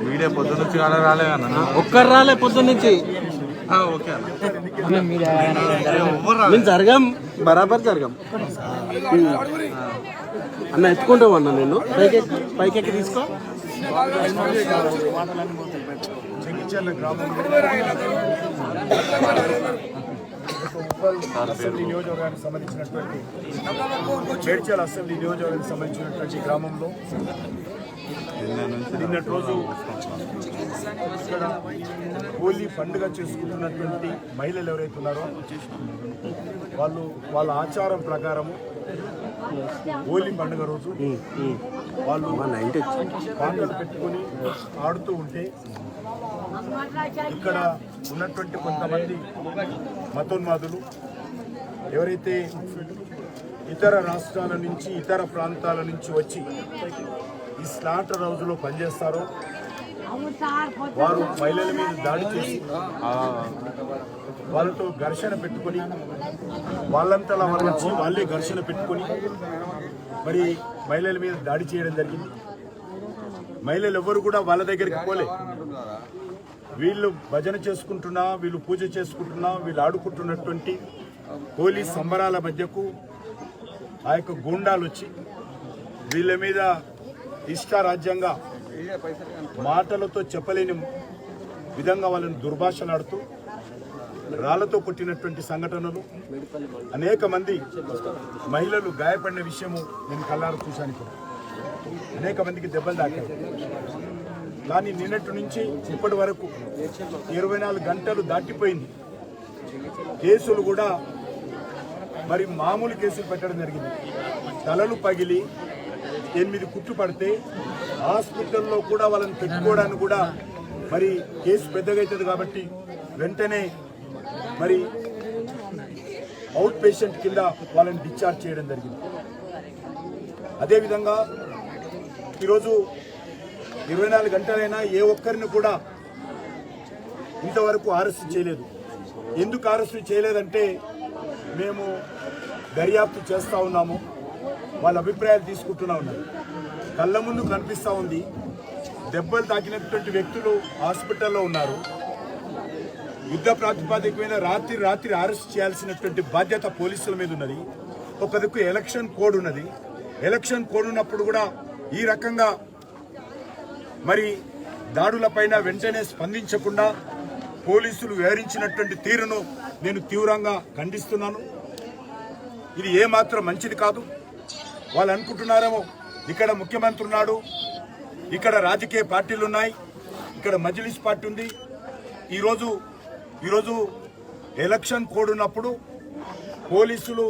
Video పొద్దు నుంచి రాలే అన్న, ఒక్కరు రాలే పొద్దు నుంచి. ఓకే మేము జరగం, బరాబర్ జరగం అన్న. ఎత్తుకుంటాం అన్న, నేను పైకెక్కి తీసుకో. చెంగిచెర్ల గ్రామంలో అసెంబ్లీ నియోజకవర్గానికి సంబంధించినటువంటి మేడ్చల్ అసెంబ్లీ నియోజకవర్గానికి సంబంధించినటువంటి గ్రామంలో నిన్నటి రోజు ఇక్కడ హోలీ పండుగ చేసుకుంటున్నటువంటి మహిళలు ఎవరైతే ఉన్నారో వాళ్ళ ఆచారం ప్రకారము హోలీ పండుగ రోజు వాళ్ళు పాటలు పెట్టుకొని ఆడుతూ ఉంటే ఇక్కడ ఉన్నటువంటి కొంతమంది మతోన్మాదులు ఎవరైతే ఇతర రాష్ట్రాల నుంచి ఇతర ప్రాంతాల నుంచి వచ్చి ఈ స్లాటర్ హౌస్లో పనిచేస్తారో వారు మహిళల మీద దాడి చేసి వాళ్ళతో ఘర్షణ పెట్టుకొని వాళ్ళంతలా వాళ్ళే ఘర్షణ పెట్టుకొని మరి మహిళల మీద దాడి చేయడం జరిగింది. మహిళలు ఎవరు కూడా వాళ్ళ దగ్గరికి పోలే. వీళ్ళు భజన చేసుకుంటున్నా, వీళ్ళు పూజ చేసుకుంటున్నా, వీళ్ళు ఆడుకుంటున్నటువంటి హోలీ సంబరాల మధ్యకు ఆ యొక్క గూండాలు వచ్చి వీళ్ళ మీద ఇష్టారాజ్యంగా మాటలతో చెప్పలేని విధంగా వాళ్ళని దుర్భాషలాడుతూ రాళ్లతో కొట్టినటువంటి సంఘటనలు, అనేక మంది మహిళలు గాయపడిన విషయము నేను కళ్ళారు చూశాను. ఇప్పుడు అనేక మందికి దెబ్బలు తాకాయి. కానీ నిన్నటి నుంచి ఇప్పటి వరకు 24 గంటలు దాటిపోయింది. కేసులు కూడా మరి మామూలు కేసులు పెట్టడం జరిగింది. తలలు పగిలి 8 కుట్లు పడితే హాస్పిటల్లో కూడా వాళ్ళని పెట్టుకోవడానికి కూడా మరి కేసు పెద్దగా అవుతుంది కాబట్టి వెంటనే మరి అవుట్ పేషెంట్ కింద వాళ్ళని డిశ్చార్జ్ చేయడం జరిగింది. అదేవిధంగా ఈరోజు 24 గంటలైనా ఏ ఒక్కరిని కూడా ఇంతవరకు అరెస్ట్ చేయలేదు. ఎందుకు అరెస్ట్ చేయలేదంటే మేము దర్యాప్తు చేస్తూ ఉన్నాము, వాళ్ళ అభిప్రాయాలు తీసుకుంటూనే ఉన్నారు. కళ్ళ ముందు కనిపిస్తూ ఉంది. దెబ్బలు తాకినటువంటి వ్యక్తులు హాస్పిటల్లో ఉన్నారు. యుద్ధ ప్రాతిపదిక మీద రాత్రి అరెస్ట్ చేయాల్సినటువంటి బాధ్యత పోలీసుల మీద ఉన్నది. ఒక దిక్కు ఎలక్షన్ కోడ్ ఉన్నది. ఎలక్షన్ కోడ్ ఉన్నప్పుడు కూడా ఈ రకంగా మరి దాడులపైన వెంటనే స్పందించకుండా పోలీసులు వివరించినటువంటి తీరును నేను తీవ్రంగా ఖండిస్తున్నాను. ఇది ఏమాత్రం మంచిది కాదు. వాళ్ళు అనుకుంటున్నారేమో ఇక్కడ ముఖ్యమంత్రి ఉన్నాడు, ఇక్కడ రాజకీయ పార్టీలు ఉన్నాయి, ఇక్కడ మజ్లిస్ పార్టీ ఉంది. ఈరోజు ఎలక్షన్ కోడ్ ఉన్నప్పుడు పోలీసులు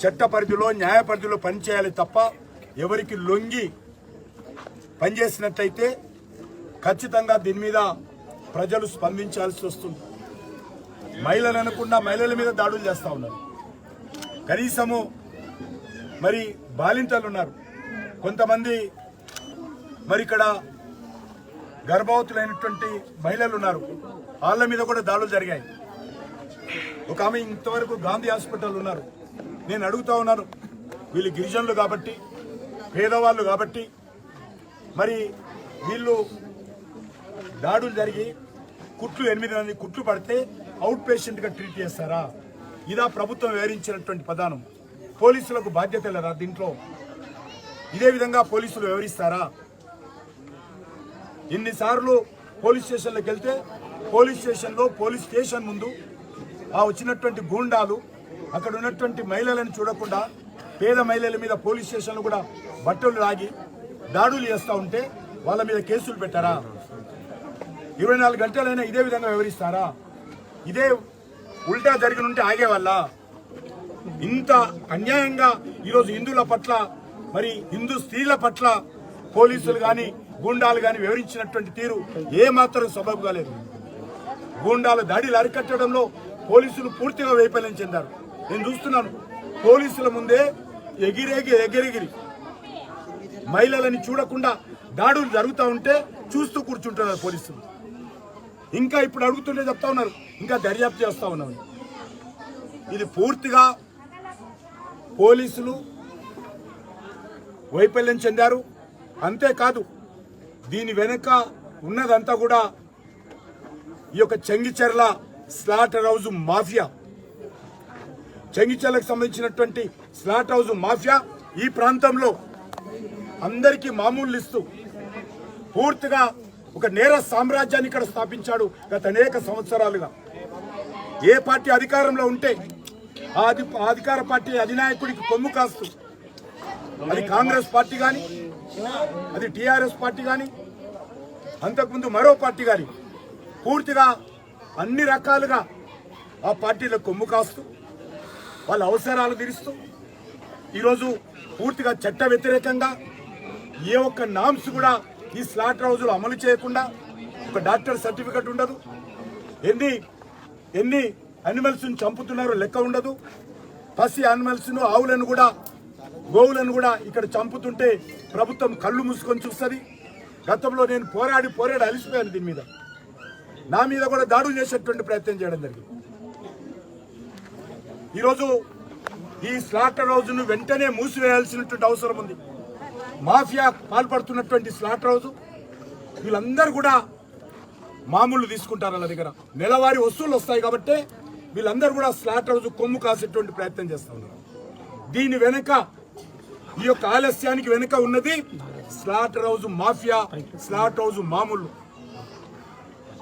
చట్ట పరిధిలో న్యాయ పరిధిలో పనిచేయాలి తప్ప ఎవరికి లొంగి పనిచేసినట్టయితే ఖచ్చితంగా దీని మీద ప్రజలు స్పందించాల్సి వస్తుంది. మహిళలు అనకుండా మహిళల మీద దాడులు చేస్తూ ఉన్నారు. కనీసము మరి బాలింతలు ఉన్నారు, కొంతమంది మరి ఇక్కడ గర్భవతులైనటువంటి మహిళలు ఉన్నారు, వాళ్ళ మీద కూడా దాడులు జరిగాయి. ఒక ఆమె ఇంతవరకు గాంధీ హాస్పిటల్ ఉన్నారు. నేను అడుగుతా ఉన్నాను, వీళ్ళు గిరిజనులు కాబట్టి, పేదవాళ్ళు కాబట్టి మరి వీళ్ళు దాడులు జరిగి 8 మంది కుట్లు పడితే అవుట్ పేషెంట్గా ట్రీట్ చేస్తారా? ఇదా ప్రభుత్వం వివరించినటువంటి ప్రధానం? పోలీసులకు బాధ్యత లేదా దీంట్లో? ఇదే విధంగా పోలీసులు వివరిస్తారా? ఇన్నిసార్లు పోలీస్ స్టేషన్లోకి వెళ్తే పోలీస్ స్టేషన్ ముందు ఆ వచ్చినటువంటి గూండాలు అక్కడ ఉన్నటువంటి మహిళలను చూడకుండా పేద మహిళల మీద పోలీస్ స్టేషన్లో కూడా బట్టలు లాగి దాడులు చేస్తూ ఉంటే వాళ్ళ మీద కేసులు పెట్టారా? 24 గంటలైనా ఇదే విధంగా వివరిస్తారా? ఇదే ఉల్టా జరిగి ఉంటే ఆగేవాళ్ళ? ఇంత అన్యాయంగా ఈరోజు హిందువుల పట్ల మరి హిందూ స్త్రీల పట్ల పోలీసులు కానీ గూండాలు కానీ వివరించినటువంటి తీరు ఏమాత్రం సబబుగా లేదు. గూండాల దాడిలు అరికట్టడంలో పోలీసులు పూర్తిగా వైఫల్యం చెందారు. నేను చూస్తున్నాను, పోలీసుల ముందే ఎగిరెగిరి మహిళలని చూడకుండా దాడులు జరుగుతూ ఉంటే చూస్తూ కూర్చుంటున్నారు పోలీసులు. ఇంకా ఇప్పుడు అడుగుతుంటే చెప్తా ఉన్నారు, ఇంకా దర్యాప్తు చేస్తూ ఉన్నారు. ఇది పూర్తిగా పోలీసులు వైఫల్యం చెందారు. అంతేకాదు, దీని వెనుక ఉన్నదంతా కూడా ఈ యొక్క చెంగిచెర్ల స్లాటర్ హౌస్ మాఫియా, చెంగిచెర్లకు సంబంధించినటువంటి స్లాటర్ హౌస్ మాఫియా ఈ ప్రాంతంలో అందరికీ మామూలు ఇస్తూ పూర్తిగా ఒక నేర సామ్రాజ్యాన్ని ఇక్కడ స్థాపించాడు గత అనేక సంవత్సరాలుగా. ఏ పార్టీ అధికారంలో ఉంటే ఆ అధికార పార్టీ అధినాయకుడికి కొమ్ము కాస్తూ, అది కాంగ్రెస్ పార్టీ కానీ, అది టీఆర్ఎస్ పార్టీ కానీ, అంతకుముందు మరో పార్టీ కానీ, పూర్తిగా అన్ని రకాలుగా ఆ పార్టీలకు కొమ్ము కాస్తూ వాళ్ళ అవసరాలు తీరుస్తూ ఈరోజు పూర్తిగా చట్ట వ్యతిరేకంగా ఏ ఒక్క నామ్స్ కూడా ఈ స్లాటర్ హౌస్లో అమలు చేయకుండా, ఒక డాక్టర్ సర్టిఫికెట్ ఉండదు, ఎన్ని అనిమల్స్ను చంపుతున్నారో లెక్క ఉండదు, పసి అనిమల్స్ను ఆవులను కూడా గోవులను కూడా ఇక్కడ చంపుతుంటే ప్రభుత్వం కళ్ళు మూసుకొని చూస్తుంది. గతంలో నేను పోరాడి అలిసిపోయాను. దీని మీద నా మీద కూడా దాడులు చేసేటువంటి ప్రయత్నం చేయడం జరిగింది. ఈరోజు ఈ స్లాటర్ హౌస్ను వెంటనే మూసివేయాల్సినటువంటి అవసరం ఉంది. మాఫియా పాల్పడుతున్నటువంటి స్లాటర్ హౌస్ వీళ్ళందరూ కూడా మామూలు తీసుకుంటారు. వాళ్ళ దగ్గర నెలవారీ వస్తువులు వస్తాయి కాబట్టి వీళ్ళందరూ కూడా స్లాటర్ హౌస్ కొమ్ము కాసేటువంటి ప్రయత్నం చేస్తూ ఉన్నారు. దీని వెనుక, ఈ యొక్క ఆలస్యానికి వెనుక ఉన్నది slaughter house mafia, slaughter house మామూలు.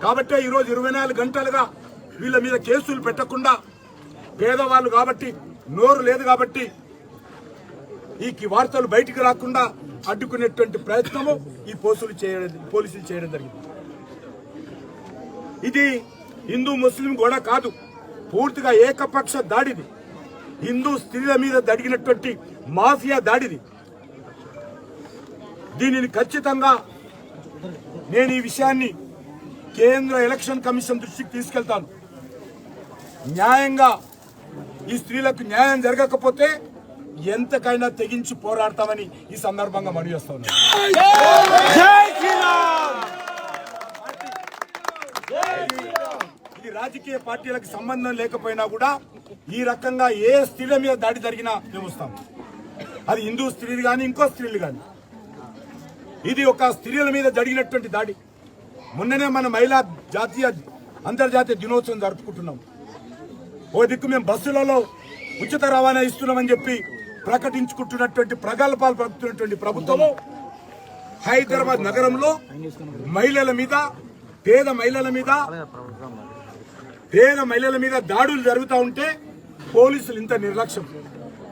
కాబట్టే ఈరోజు 24 గంటలుగా వీళ్ళ మీద కేసులు పెట్టకుండా, పేదవాళ్ళు కాబట్టి, నోరు లేదు కాబట్టి ఈ వార్తలు బయటికి రాకుండా అడ్డుకునేటువంటి ప్రయత్నము ఈ పోలీసులు చేయడం జరిగింది. ఇది హిందూ ముస్లిం కూడా కాదు, పూర్తిగా ఏకపక్ష దాడిది. హిందూ స్త్రీల మీద జరిగినటువంటి మాఫియా దాడిది. దీనిని ఖచ్చితంగా నేను ఈ విషయాన్ని కేంద్ర ఎలక్షన్ కమిషన్ దృష్టికి తీసుకెళ్తాను. న్యాయంగా ఈ స్త్రీలకు న్యాయం జరగకపోతే ఎంతకైనా తెగించి పోరాడతామని ఈ సందర్భంగా మనవి చేస్తా ఉన్నాను. ఇది రాజకీయ పార్టీలకు సంబంధం లేకపోయినా కూడా ఈ రకంగా ఏ స్త్రీల మీద దాడి జరిగినా మేము వస్తాం. అది హిందూ స్త్రీలు కానీ, ఇంకో స్త్రీలు కానీ. ఇది ఒక స్త్రీల మీద జరిగినటువంటి దాడి. మొన్ననే మన మహిళా అంతర్జాతీయ దినోత్సవం జరుపుకుంటున్నాం. ఓ దిక్కు మేము బస్సులలో ఉచిత రవాణా ఇస్తున్నామని చెప్పి ప్రకటించుకుంటున్నటువంటి ప్రగల్భాలు పలుకుతున్నటువంటి ప్రభుత్వము హైదరాబాద్ నగరంలో మహిళల మీద, పేద మహిళల మీద దాడులు జరుగుతూ ఉంటే పోలీసులు ఇంత నిర్లక్ష్యం,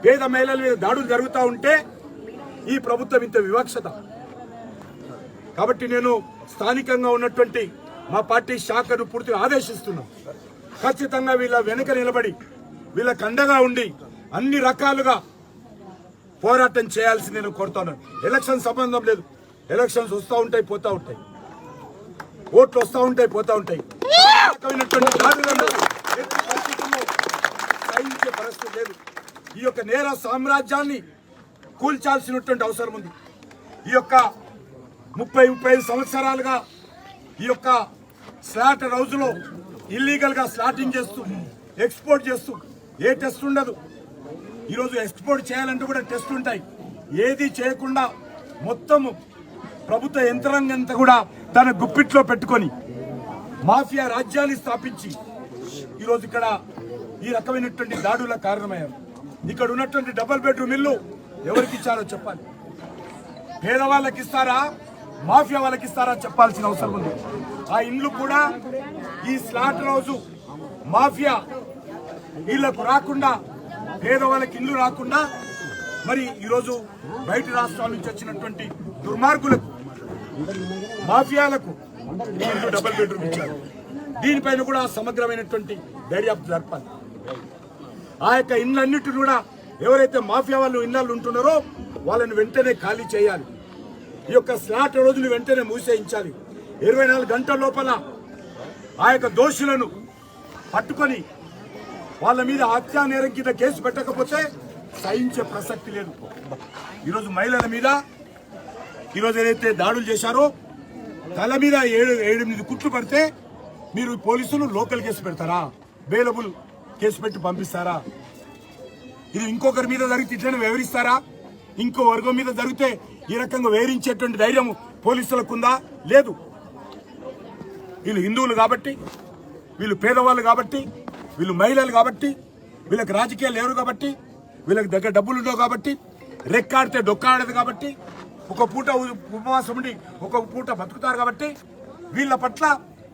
పేద మహిళల మీద దాడులు జరుగుతూ ఉంటే ఈ ప్రభుత్వం ఇంత వివక్షత. కాబట్టి నేను స్థానికంగా ఉన్నటువంటి మా పార్టీ శాఖను పూర్తిగా ఆదేశిస్తున్నాం. ఖచ్చితంగా వీళ్ళ వెనుక నిలబడి, వీళ్ళకి అండగా ఉండి అన్ని రకాలుగా పోరాటం చేయాల్సి నేను కోరుతున్నాను. ఎలక్షన్ సంబంధం లేదు. ఎలక్షన్స్ వస్తూ ఉంటాయి, పోతూ ఉంటాయి, ఓట్లు వస్తూ ఉంటాయి, పోతూ ఉంటాయి. సహించే పరిస్థితి లేదు. ఈ యొక్క నేర సామ్రాజ్యాన్ని కూల్చాల్సినటువంటి అవసరం ఉంది. ఈ యొక్క 30-35 సంవత్సరాలుగా ఈ యొక్క స్లాటర్ హౌస్లో ఇల్లీగల్గా స్లాటింగ్ చేస్తూ, ఎక్స్పోర్ట్ చేస్తూ, ఏ టెస్ట్ ఉండదు. ఈరోజు ఎక్స్పోర్ట్ చేయాలంటే కూడా టెస్ట్ ఉంటాయి. ఏది చేయకుండా మొత్తం ప్రభుత్వ యంత్రాంగం అంతా కూడా తన గుప్పిట్లో పెట్టుకొని మాఫియా రాజ్యాన్ని స్థాపించి ఈరోజు ఇక్కడ ఈ రకమైనటువంటి దాడులకు కారణమయ్యారు. ఇక్కడ ఉన్నటువంటి డబుల్ బెడ్రూమ్ ఇల్లు ఎవరికి ఇచ్చారో చెప్పాలి. పేదవాళ్ళకి ఇస్తారా, మాఫియా వాళ్ళకి ఇస్తారా చెప్పాల్సిన అవసరం ఉంది. ఆ ఇండ్లు కూడా ఈ స్లాటర్ హౌస్ మాఫియా ఇళ్లకు రాకుండా, పేదవాళ్ళకి ఇల్లు రాకుండా, మరి ఈరోజు బయట రాష్ట్రాల నుంచి వచ్చినటువంటి దుర్మార్గులకు, మాఫియాలకు ఇల్లు డబుల్ బెడ్రూమ్ ఇచ్చారు. దీనిపైన కూడా సమగ్రమైనటువంటి దర్యాప్తు జరపాలి. ఆ యొక్క ఇళ్ళన్నిటిని కూడా ఎవరైతే మాఫియా వాళ్ళు ఇళ్ళల్లో ఉంటున్నారో వాళ్ళని వెంటనే ఖాళీ చేయాలి. ఈ యొక్క స్లాటర్ రోజులు వెంటనే మూసేయించాలి. 24 గంటల లోపల ఆ యొక్క దోషులను పట్టుకొని వాళ్ళ మీద హత్యా నేరం కింద కేసు పెట్టకపోతే సహించే ప్రసక్తి లేదు. ఈరోజు మహిళల మీద ఈరోజు ఏదైతే దాడులు చేశారో, తల మీద 7-8 కుట్లు పడితే మీరు పోలీసులు లోకల్ కేసు పెడతారా, బెయిలబుల్ కేసు పెట్టి పంపిస్తారా? ఇది ఇంకొకరి మీద జరిగితే ఇట్లనే వివరిస్తారా? ఇంకో వర్గం మీద జరిగితే ఈ రకంగా వేరించేటువంటి ధైర్యం పోలీసులకు ఉందా? లేదు. వీళ్ళు హిందువులు కాబట్టి, వీళ్ళు పేదవాళ్ళు కాబట్టి, వీళ్ళు మహిళలు కాబట్టి, వీళ్ళకి రాజకీయాలు లేరు కాబట్టి, వీళ్ళకి దగ్గర డబ్బులు ఉండవు కాబట్టి, రెక్కాడితే డొక్కాడదు కాబట్టి, ఒక పూట ఉపవాసం ఉండి ఒక పూట బతుకుతారు కాబట్టి, వీళ్ళ పట్ల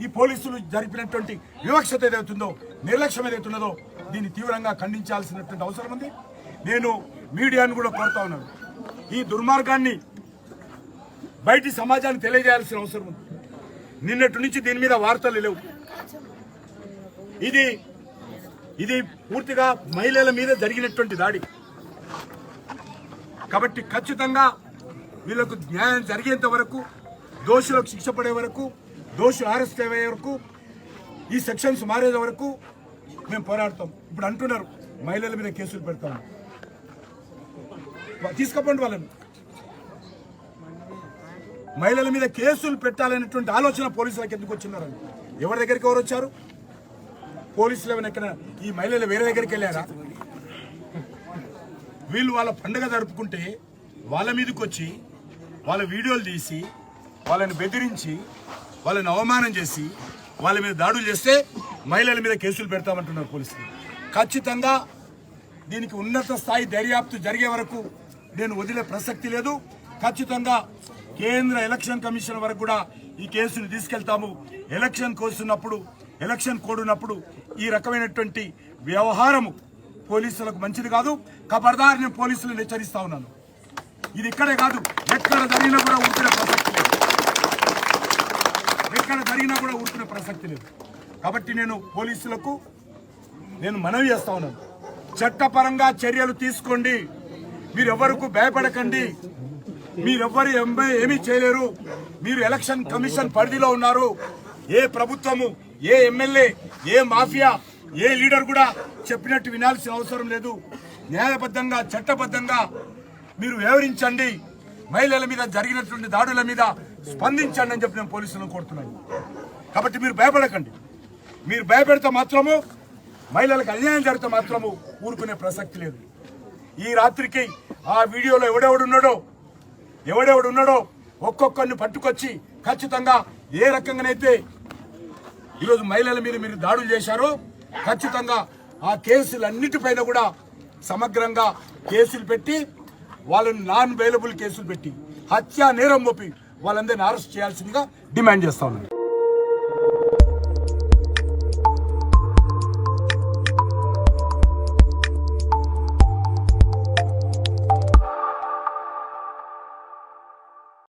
ఈ పోలీసులు జరిపినటువంటి వివక్షత ఏదైతుందో, నిర్లక్ష్యం ఏదైతున్నదో దీన్ని తీవ్రంగా ఖండించాల్సినటువంటి అవసరం ఉంది. నేను మీడియాను కూడా కోరుతా ఉన్నాను, ఈ దుర్మార్గాన్ని బయటి సమాజానికి తెలియజేయాల్సిన అవసరం ఉంది. నిన్నటి నుంచి దీని మీద వార్తలు లేవు. ఇది పూర్తిగా మహిళల మీద జరిగినటువంటి దాడి కాబట్టి ఖచ్చితంగా వీళ్ళకు న్యాయం జరిగేంత వరకు, దోషులకు శిక్ష పడే వరకు, దోషులు అరెస్ట్ అయ్యే వరకు, ఈ సెక్షన్స్ మారే వరకు మేము పోరాడతాం. ఇప్పుడు అంటున్నారు మహిళల మీద కేసులు పెడతాం, తీసుకపోండి వాళ్ళని. మహిళల మీద కేసులు పెట్టాలనేటువంటి ఆలోచన పోలీసులకు ఎందుకు వచ్చినారని, ఎవరి దగ్గరికి ఎవరు వచ్చారు? పోలీసులు ఏమైనా ఎక్కడ ఈ మహిళలు వేరే దగ్గరికి వెళ్ళారా? వీళ్ళు వాళ్ళ పండుగ జరుపుకుంటే వాళ్ళ మీదకి వచ్చి వాళ్ళ వీడియోలు తీసి వాళ్ళని బెదిరించి వాళ్ళని అవమానం చేసి వాళ్ళ మీద దాడులు చేస్తే మహిళల మీద కేసులు పెడతామంటున్నారు పోలీసులు. ఖచ్చితంగా దీనికి ఉన్నత స్థాయి దర్యాప్తు జరిగే వరకు నేను వదిలే ప్రసక్తి లేదు. ఖచ్చితంగా కేంద్ర ఎలక్షన్ కమిషన్ వరకు కూడా ఈ కేసును తీసుకెళ్తాము. ఎలక్షన్ కోస్తున్నప్పుడు, ఎలక్షన్ కోడ్ ఉన్నప్పుడు ఈ రకమైనటువంటి వ్యవహారము పోలీసులకు మంచిది కాదు. ఖబర్దార్, నేను పోలీసులను హెచ్చరిస్తా ఉన్నాను. ఇది ఇక్కడే కాదు, ఎక్కడ జరిగినా కూడా ఊరుకునే ప్రసక్తి లేదు. ఎక్కడ జరిగినా కూడా ఊరుకునే ప్రసక్తి లేదు. కాబట్టి నేను పోలీసులకు మనవి చేస్తా ఉన్నాను, చట్టపరంగా చర్యలు తీసుకోండి. మీరెవరకు భయపడకండి. మీరెవ్వరు ఏమీ చేయలేరు. మీరు ఎలక్షన్ కమిషన్ పరిధిలో ఉన్నారు. ఏ ప్రభుత్వము, ఏ ఎమ్మెల్యే, ఏ మాఫియా, ఏ లీడర్ కూడా చెప్పినట్టు వినాల్సిన అవసరం లేదు. న్యాయబద్ధంగా, చట్టబద్ధంగా మీరు వ్యవహరించండి. మహిళల మీద జరిగినటువంటి దాడుల మీద స్పందించండి అని చెప్పి నేను పోలీసులను కోరుతున్నాను. కాబట్టి మీరు భయపడకండి. మీరు భయపెడితే మాత్రము, మహిళలకు అన్యాయం జరిగితే మాత్రము ఊరుకునే ప్రసక్తి లేదు. ఈ రాత్రికి ఆ వీడియోలో ఎవడెవడున్నాడో ఒక్కొక్కరిని పట్టుకొచ్చి ఖచ్చితంగా ఏ రకంగానైతే ఈరోజు మహిళల మీద మీరు దాడులు చేశారో ఖచ్చితంగా ఆ కేసులన్నిటిపైన కూడా సమగ్రంగా కేసులు పెట్టి, వాళ్ళని నాన్ బెయిలబుల్ కేసులు పెట్టి, హత్యా నేరం మోపి వాళ్ళందరినీ అరెస్ట్ చేయాల్సిందిగా డిమాండ్ చేస్తా ఉన్నాను.